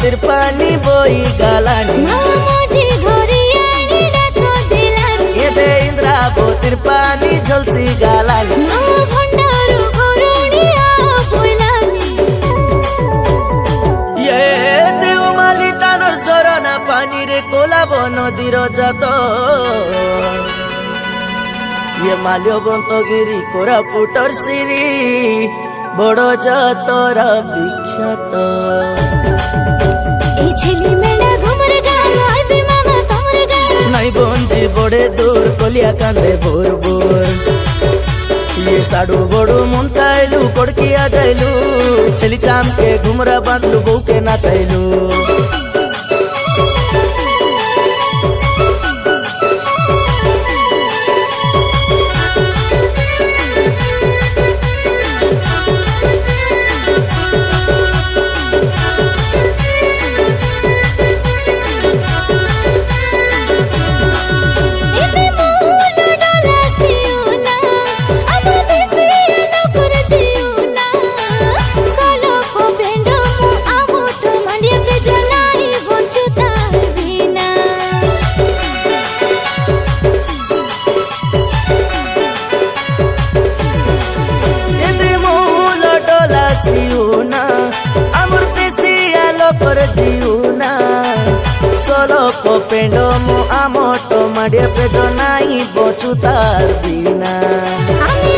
बोतिर पानी बोई गालानी माझी घरी आणि डाको दिलानी ये दे इंद्रा बोतिर पानी झलसी गालानी भंडारू करुणिया बोलानी ये देवमाली तानर चरना पानी रे कोला नदीर जात ये माल्यबंतगिरी कोरापुटर सिरी बड़ जातर विख्यात ए छेली मेढा घुमर गाय आइबे मामा तमर गाय नहीं बंजी बड़े दूर कलिया कांदे भोर भोर ये साडू बड़ू मुंताइलू कोड़किया जाइलू छेली चाम के घुमरा बांधलू बहू के नाचाइलू इते मोल डोला सिउना अमर देसी नकर जिउना सालो को बेंडो मु आमुट मंडिया पे जो नाही बंचुता बिना यदि मूल डोला सिउना अमर देसी आलो पर जिउना सोलो को पेंडो मु आमोटो मडिया पे जो नाही बचुतार बिना আমি